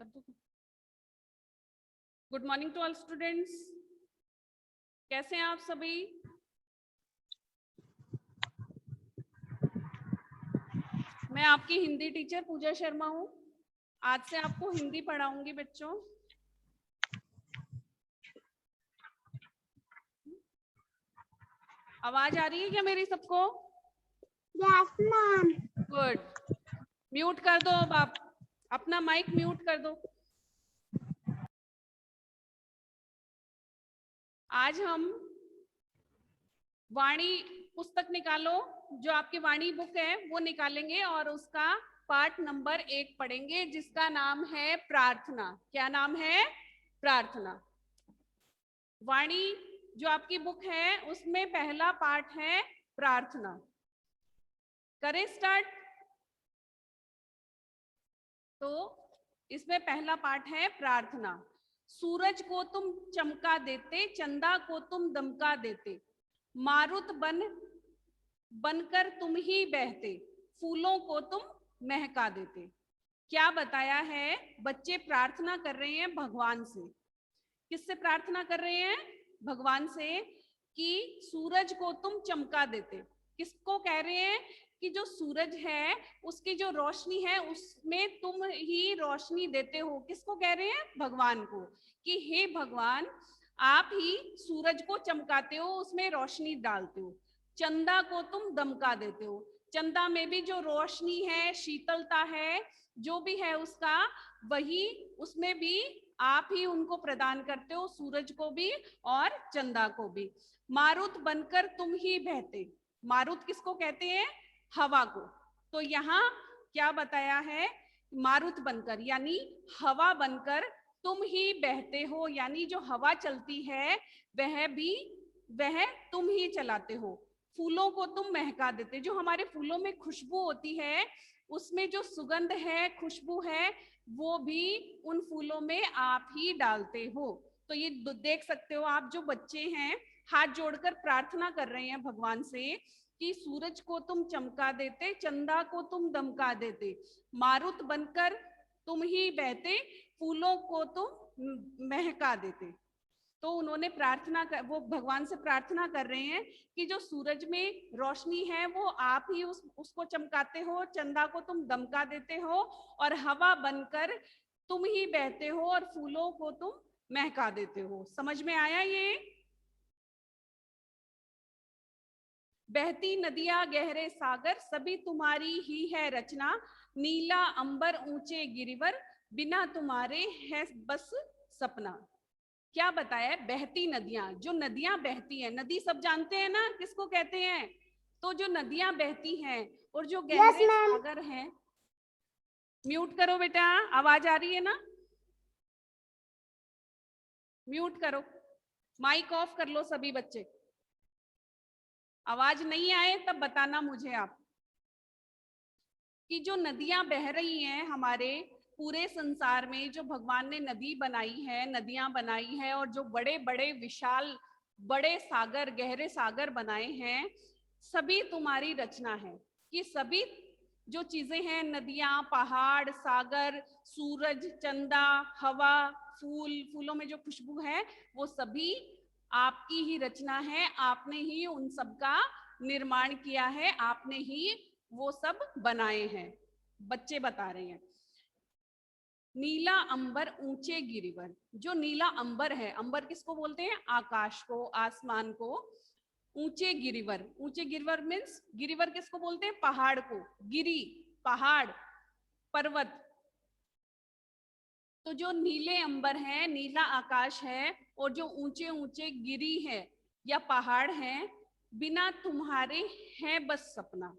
कर दो। Good morning to all students, कैसे हैं आप सभी? मैं आपकी हिंदी टीचर पूजा शर्मा हूँ। आज से आपको हिंदी पढ़ाऊंगी बच्चों। आवाज आ रही है क्या मेरी सबको? Yes ma'am. गुड। म्यूट कर दो अब, आप अपना माइक म्यूट कर दो। आज हम वाणी पुस्तक निकालो, जो आपकी वाणी बुक है वो निकालेंगे और उसका पाठ नंबर 1 पढ़ेंगे, जिसका नाम है प्रार्थना। क्या नाम है? प्रार्थना। वाणी जो आपकी बुक है उसमें पहला पाठ है प्रार्थना। करें स्टार्ट। तो इसमें पहला पाठ है प्रार्थना। सूरज को तुम चमका देते, चंदा को तुम दमका देते, मारुत बनकर तुम ही बहते, फूलों को तुम महका देते। क्या बताया है? बच्चे प्रार्थना कर रहे हैं भगवान से। किससे प्रार्थना कर रहे हैं? भगवान से, कि सूरज को तुम चमका देते। किसको कह रहे हैं? कि जो सूरज है उसकी जो रोशनी है उसमें तुम ही रोशनी देते हो। किसको कह रहे हैं? भगवान को, कि हे भगवान आप ही सूरज को चमकाते हो, उसमें रोशनी डालते हो। चंदा को तुम दमका देते हो, चंदा में भी जो रोशनी है, शीतलता है, जो भी है उसका, वही उसमें भी आप ही उनको प्रदान करते हो, सूरज को भी और चंदा को भी। मारुत बनकर तुम ही बहते। मारुत किसको कहते हैं? हवा को। तो यहाँ क्या बताया है? मारुत बनकर यानी हवा बनकर तुम ही बहते हो, यानी जो हवा चलती है वह तुम ही चलाते हो। फूलों को तुम महका देते। जो हमारे फूलों में खुशबू होती है, उसमें जो सुगंध है, खुशबू है, वो भी उन फूलों में आप ही डालते हो। तो ये देख सकते हो आप, जो बच्चे हैं हाथ जोड़कर प्रार्थना कर रहे हैं भगवान से, कि सूरज को तुम चमका देते, चंदा को तुम दमका देते, मारुत बनकर तुम ही बहते, फूलों को तुम महका देते। तो उन्होंने वो भगवान से प्रार्थना कर रहे हैं कि जो सूरज में रोशनी है वो आप ही उसको चमकाते हो, चंदा को तुम दमका देते हो, और हवा बनकर तुम ही बहते हो, और फूलों को तुम महका देते हो। समझ में आया ये? बहती नदियां गहरे सागर, सभी तुम्हारी ही है रचना, नीला अंबर ऊंचे गिरिवर, बिना तुम्हारे है बस सपना। क्या बताया है? बहती नदियां, जो नदियां बहती हैं, नदी सब जानते हैं ना किसको कहते हैं? तो जो नदियां बहती हैं और जो गहरे सागर हैं। म्यूट करो बेटा, आवाज आ रही है ना? म्यूट करो, माइक ऑफ कर लो सभी बच्चे। आवाज नहीं आए तब बताना मुझे आप, कि जो नदियां बह रही हैं हमारे पूरे संसार में, जो भगवान ने नदी बनाई है, नदियां बनाई है, और जो बड़े बड़े विशाल बड़े सागर, गहरे सागर बनाए हैं, सभी तुम्हारी रचना है। कि सभी जो चीजें हैं, नदियां, पहाड़, सागर, सूरज, चंदा, हवा, फूलों में जो खुशबू है, वो सभी आपकी ही रचना है। आपने ही उन सब का निर्माण किया है, आपने ही वो सब बनाए हैं। बच्चे बता रहे हैं। नीला अंबर ऊंचे गिरिवर, जो नीला अंबर है, अंबर किसको बोलते हैं? आकाश को, आसमान को। ऊंचे गिरिवर, ऊंचे गिरिवर मीन्स, गिरिवर किसको बोलते हैं? पहाड़ को। गिरी पहाड़, पर्वत। तो जो नीले अंबर है, नीला आकाश है, और जो ऊंचे ऊंचे गिरी है या पहाड़ हैं, बिना तुम्हारे है बस सपना।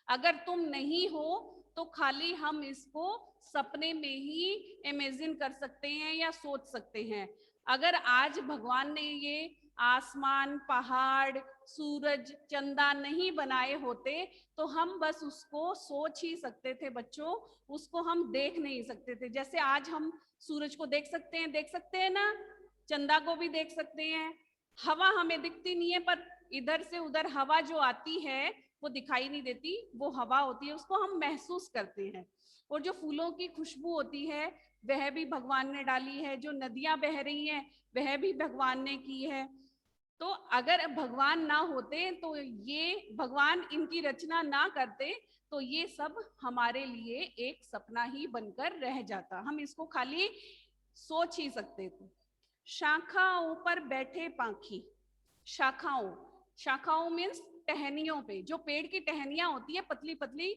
अगर तुम नहीं हो तो खाली हम इसको सपने में ही इमेजिन कर सकते हैं या सोच सकते हैं। अगर आज भगवान ने ये आसमान, पहाड़, सूरज, चंदा नहीं बनाए होते तो हम बस उसको सोच ही सकते थे बच्चों, उसको हम देख नहीं सकते थे। जैसे आज हम सूरज को देख सकते हैं ना, चंदा को भी देख सकते हैं। हवा हमें दिखती नहीं है, पर इधर से उधर हवा जो आती है वो दिखाई नहीं देती, वो हवा होती है, उसको हम महसूस करते हैं। और जो फूलों की खुशबू होती है वह भी भगवान ने डाली है, जो नदियां बह रही हैं वह भी भगवान ने की है। तो अगर भगवान ना होते, तो ये भगवान इनकी रचना ना करते, तो ये सब हमारे लिए एक सपना ही बनकर रह जाता, हम इसको खाली सोच ही सकते थे। शाखाओं पर बैठे पाखी, शाखाओं, शाखाओं मीन्स टहनियों पे, जो पेड़ की टहनियां होती है पतली पतली,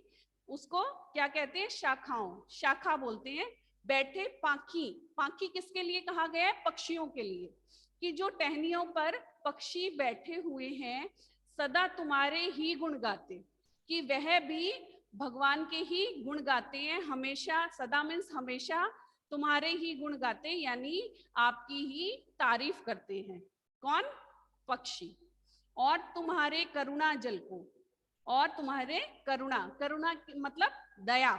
उसको क्या कहते हैं? शाखाओं, शाखा बोलते हैं। बैठे पाखी, पाखी किसके लिए कहा गया है? पक्षियों के लिए, कि जो टहनियों पर पक्षी बैठे हुए हैं सदा तुम्हारे ही गुण गाते, कि वह भी भगवान के ही गुण गाते हैं हमेशा, सदा मीन्स हमेशा तुम्हारे ही गुण गाते, यानी आपकी ही तारीफ करते हैं। कौन? पक्षी। और तुम्हारे करुणा जल को, और तुम्हारे करुणा, करुणा मतलब दया,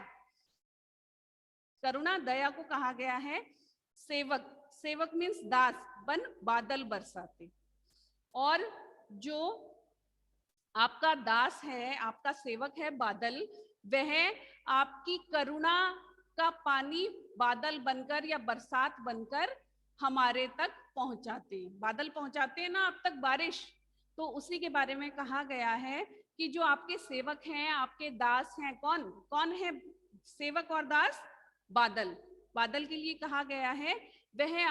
करुणा दया को कहा गया है सेवक, सेवक मीन्स दास, बन बादल बरसाते। और जो आपका दास है, आपका सेवक है बादल, वह आपकी करुणा का पानी बादल बनकर या बरसात बनकर हमारे तक पहुंचाते हैं। बादल पहुंचाते हैं ना आप तक बारिश, तो उसी के बारे में कहा गया है कि जो आपके सेवक हैं, आपके दास हैं, कौन कौन है सेवक और दास? बादल। बादल के लिए कहा गया है वह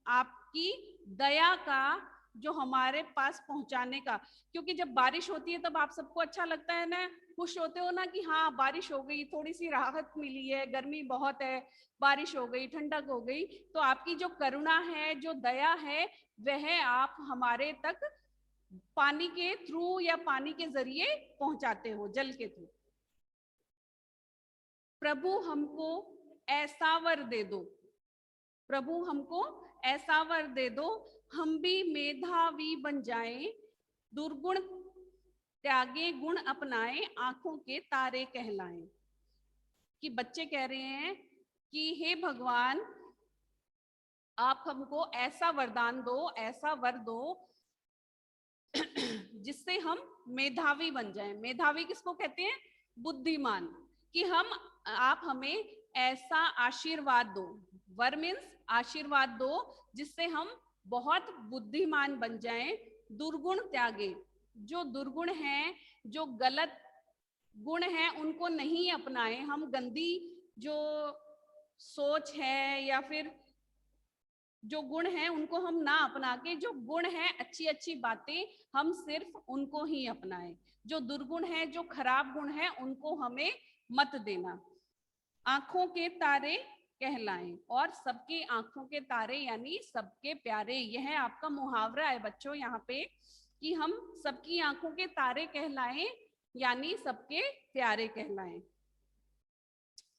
आपकी दया का जो हमारे पास पहुंचाने का, क्योंकि जब बारिश होती है तब आप सबको अच्छा लगता है ना, खुश होते हो ना कि हाँ बारिश हो गई, थोड़ी सी राहत मिली है, गर्मी बहुत है, बारिश हो गई, ठंडक हो गई। तो आपकी जो करुणा है, जो दया है, वह आप हमारे तक पानी के थ्रू या पानी के जरिए पहुंचाते हो, जल के थ्रू। प्रभु हमको ऐसा वर दे दो, प्रभु हमको ऐसा वर दे दो, हम भी मेधावी बन जाएं, दुर्गुण त्यागे गुण अपनाएं, आंखों के तारे कहलाएं। कि बच्चे कह रहे हैं कि हे भगवान, आप हमको ऐसा वरदान दो, ऐसा वर दो जिससे हम मेधावी बन जाएं। मेधावी किसको कहते हैं? बुद्धिमान। कि हम, आप हमें ऐसा आशीर्वाद दो, वर मीन्स आशीर्वाद दो, जिससे हम बहुत बुद्धिमान बन जाएं, दुर्गुण त्यागे, जो दुर्गुण हैं, जो गलत गुण हैं, उनको नहीं अपनाएं, हम गंदी जो सोच है या फिर जो गुण हैं उनको हम ना अपना के, जो गुण है अच्छी अच्छी बातें, हम सिर्फ उनको ही अपनाएं, जो दुर्गुण है, जो खराब गुण है, उनको हमें मत देना। आंखों के तारे कहलाएं, और सबके आंखों के तारे यानी सबके प्यारे, यह आपका मुहावरा है बच्चों यहाँ पे, कि हम सबकी आंखों के तारे कहलाएं, यानी सबके प्यारे कहलाएं।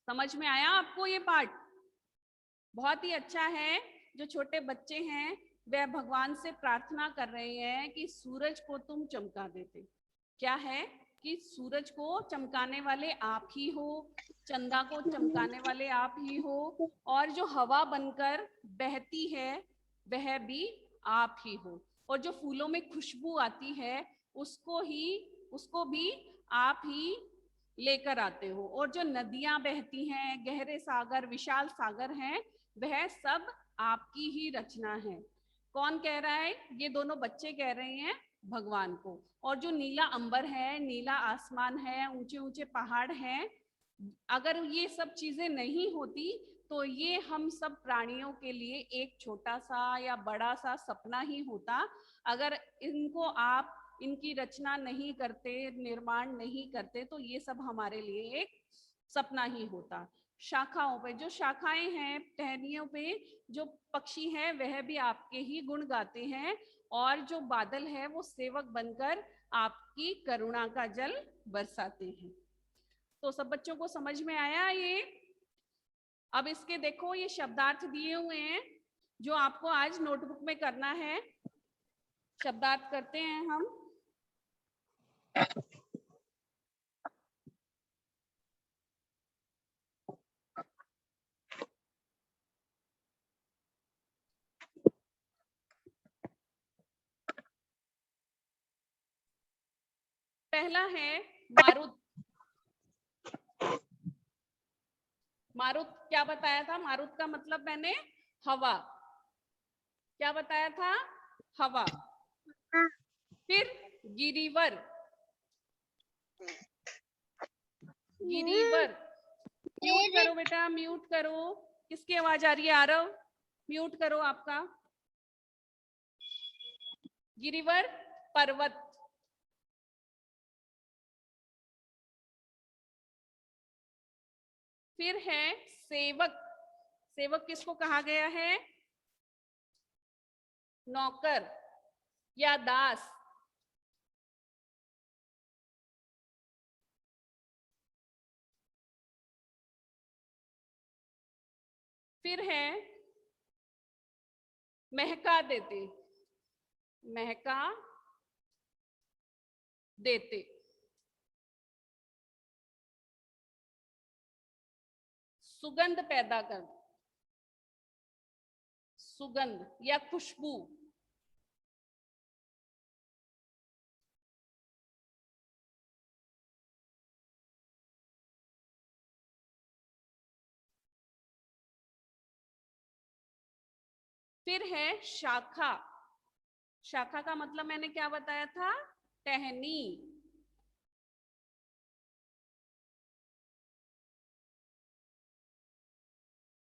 समझ में आया आपको ये पाठ? बहुत ही अच्छा है। जो छोटे बच्चे हैं वह भगवान से प्रार्थना कर रहे हैं कि सूरज को तुम चमका देते। क्या है कि सूरज को चमकाने वाले आप ही हो, चंदा को चमकाने वाले आप ही हो, और जो हवा बनकर बहती है वह भी आप ही हो, और जो फूलों में खुशबू आती है उसको भी आप ही लेकर आते हो, और जो नदियां बहती हैं, गहरे सागर, विशाल सागर हैं, वह सब आपकी ही रचना है। कौन कह रहा है? ये दोनों बच्चे कह रहे हैं भगवान को। और जो नीला अंबर है, नीला आसमान है, ऊंचे ऊंचे पहाड़ हैं, अगर ये सब चीजें नहीं होती तो ये हम सब प्राणियों के लिए एक छोटा सा या बड़ा सा सपना ही होता। अगर इनको आप इनकी रचना नहीं करते, निर्माण नहीं करते, तो ये सब हमारे लिए एक सपना ही होता। शाखाओं पे, जो शाखाएं हैं, टहनियों पे जो पक्षी हैं वह भी आपके ही गुण गाते हैं, और जो बादल है वो सेवक बनकर आपकी करुणा का जल बरसाते हैं। तो सब बच्चों को समझ में आया ये? अब इसके देखो ये शब्दार्थ दिए हुए हैं जो आपको आज नोटबुक में करना है। शब्दार्थ करते हैं हम। पहला है मारुत। मारुत क्या बताया था? मारुत का मतलब मैंने हवा, क्या बताया था? हवा। हाँ। फिर गिरिवर, गिरिवर। म्यूट करो बेटा, म्यूट करो। किसकी आवाज आ रही है? आरव, म्यूट करो आपका। गिरिवर पर्वत। फिर है सेवक। सेवक किसको कहा गया है? नौकर या दास। फिर है महका देते, महका देते। सुगंध पैदा कर, सुगंध या खुशबू। फिर है शाखा। शाखा का मतलब मैंने क्या बताया था? टहनी।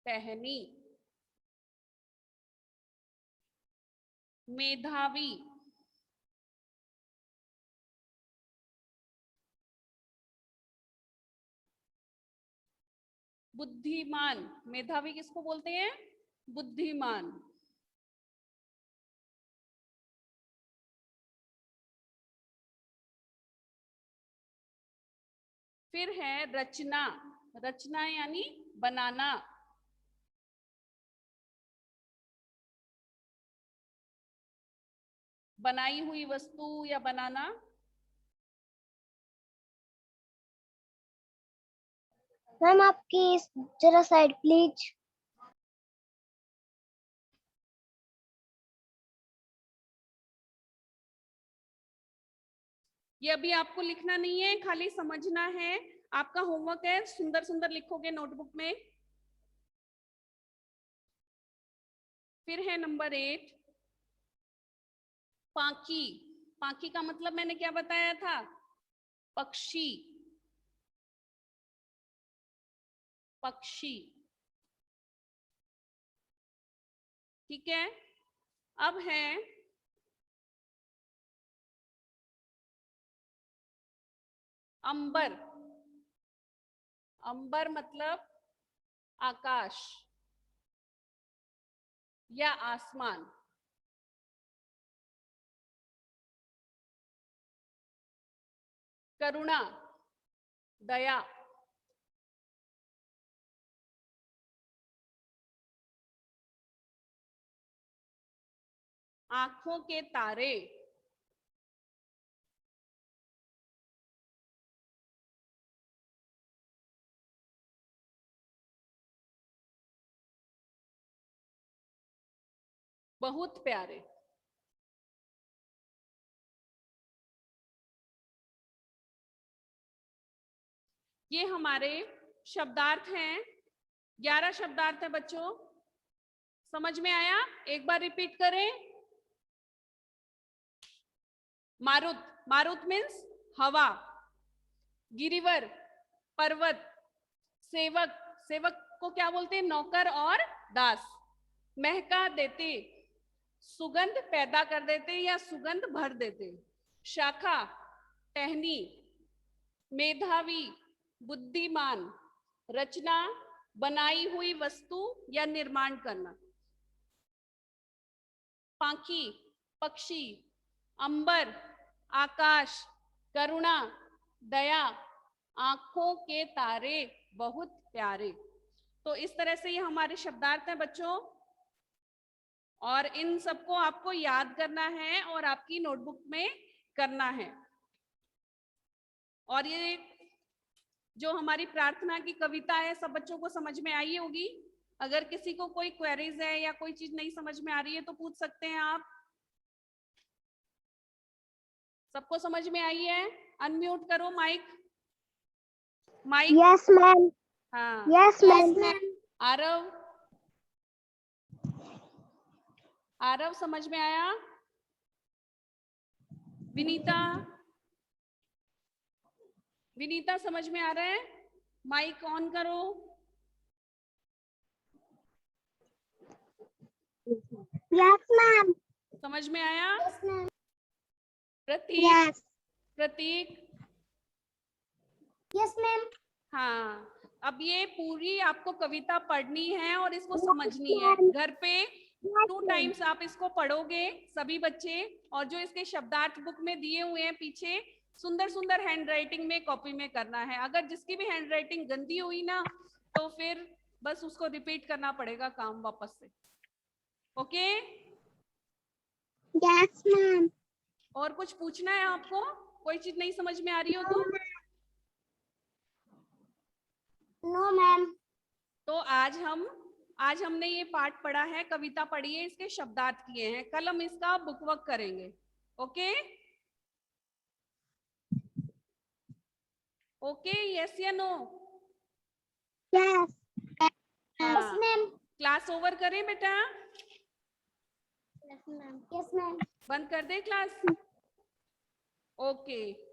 टहनी। मेधावी, बुद्धिमान। मेधावी किसको बोलते हैं? बुद्धिमान। फिर है रचना। रचना यानी बनाना। बनाई हुई वस्तु या बनाना। मैम आपकी जरा साइड प्लीज। ये अभी आपको लिखना नहीं है, खाली समझना है। आपका होमवर्क है, सुंदर सुंदर लिखोगे नोटबुक में। फिर है नंबर 8 पाखी। पाखी का मतलब मैंने क्या बताया था? पक्षी। पक्षी। ठीक है। अब है अंबर। अंबर मतलब आकाश या आसमान। करुणा, दया। आंखों के तारे। बहुत प्यारे। ये हमारे शब्दार्थ हैं। 11 शब्दार्थ है बच्चों। समझ में आया? एक बार रिपीट करें। मारुत, मारुत मीन्स हवा। गिरिवर पर्वत। सेवक, सेवक को क्या बोलते हैं? नौकर और दास। महका देते, सुगंध पैदा कर देते या सुगंध भर देते। शाखा, टहनी। मेधावी, बुद्धिमान। रचना, बनाई हुई वस्तु या निर्माण करना। पाखी, पक्षी। अंबर, आकाश। करुणा, दया। आंखों के तारे, बहुत प्यारे। तो इस तरह से ये हमारे शब्दार्थ हैं बच्चों, और इन सबको आपको याद करना है और आपकी नोटबुक में करना है। और ये जो हमारी प्रार्थना की कविता है सब बच्चों को समझ में आई होगी। अगर किसी को कोई क्वेरीज है या कोई चीज नहीं समझ में आ रही है तो पूछ सकते हैं आप। सबको समझ में आई है? अनम्यूट करो माइक, माइक। Yes ma'am. हाँ Yes, ma'am. आरव, आरव समझ में आया? विनीता, विनीता समझ में आ रहा है? माइक ऑन करो। Yes, ma'am. समझ में आया? Yes, ma'am. प्रतीक, Yes. प्रतीक, Yes, ma'am. हाँ, अब ये पूरी आपको कविता पढ़नी है और इसको समझनी है। घर पे 2 टाइम्स आप इसको पढ़ोगे सभी बच्चे, और जो इसके शब्दार्थ बुक में दिए हुए हैं पीछे, सुंदर सुंदर हैंड राइटिंग में कॉपी में करना है। अगर जिसकी भी हैंड राइटिंग गंदी हुई ना, तो फिर बस उसको रिपीट करना पड़ेगा काम वापस से। ओके? Yes, ma'am. और कुछ पूछना है आपको? कोई चीज नहीं समझ में आ रही हो तो? No, ma'am. तो आज हमने ये पाठ पढ़ा है, कविता पढ़ी है, इसके शब्दार्थ किए हैं। कल हम इसका बुक वर्क करेंगे। ओके? ओके, यस या नो? Yes. Yes, हाँ, ma'am. क्लास ओवर करें बेटा? Yes, ma'am. Yes, ma'am. बंद कर दे क्लास? ओके।